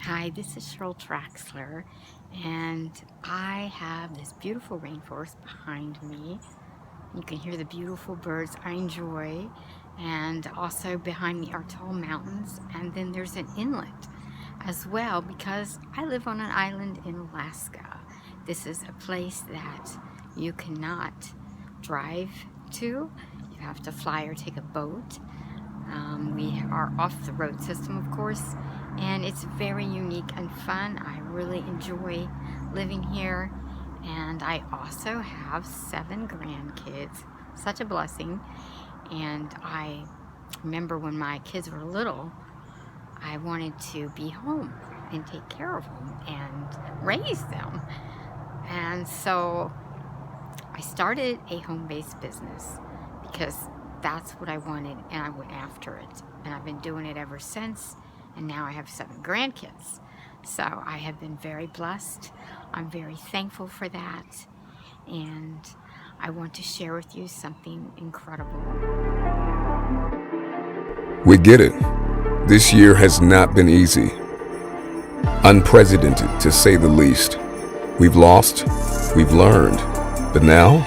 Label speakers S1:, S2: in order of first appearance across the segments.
S1: Hi, this is Cheryl Traxler, and I have this beautiful rainforest behind me. You can hear the beautiful birds I enjoy, and also behind me are tall mountains, and then there's an inlet as well because I live on an island in Alaska. This is a place that you cannot drive to. You have to fly or take a boat. We are off the road system, of course, and it's very unique and fun. I really enjoy living here, and I also have 7 grandkids. Such a blessing. And I remember when my kids were little, I wanted to be home and take care of them and raise them. And so I started a home-based business because that's what I wanted, and I went after it. And I've been doing it ever since, and now I have 7 grandkids. So I have been very blessed. I'm very thankful for that, and I want to share with you something incredible.
S2: We get it. This year has not been easy. Unprecedented, to say the least. We've lost, we've learned, but now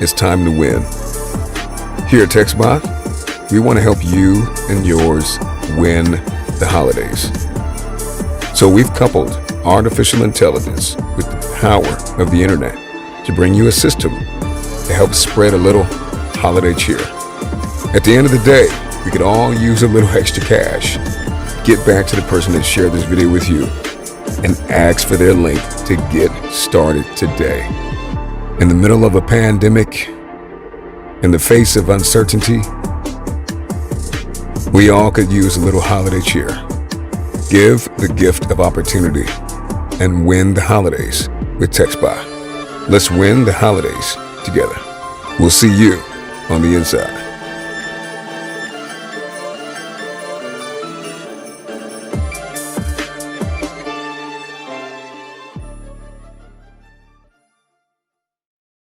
S2: it's time to win. Here at Textbot, we want to help you and yours win the holidays. So we've coupled artificial intelligence with the power of the internet to bring you a system to help spread a little holiday cheer. At the end of the day, we could all use a little extra cash. Get back to the person that shared this video with you and ask for their link to get started today. In the middle of a pandemic, in the face of uncertainty, we all could use a little holiday cheer. Give the gift of opportunity and win the holidays with Textbot. Let's win the holidays together. We'll see you on the inside.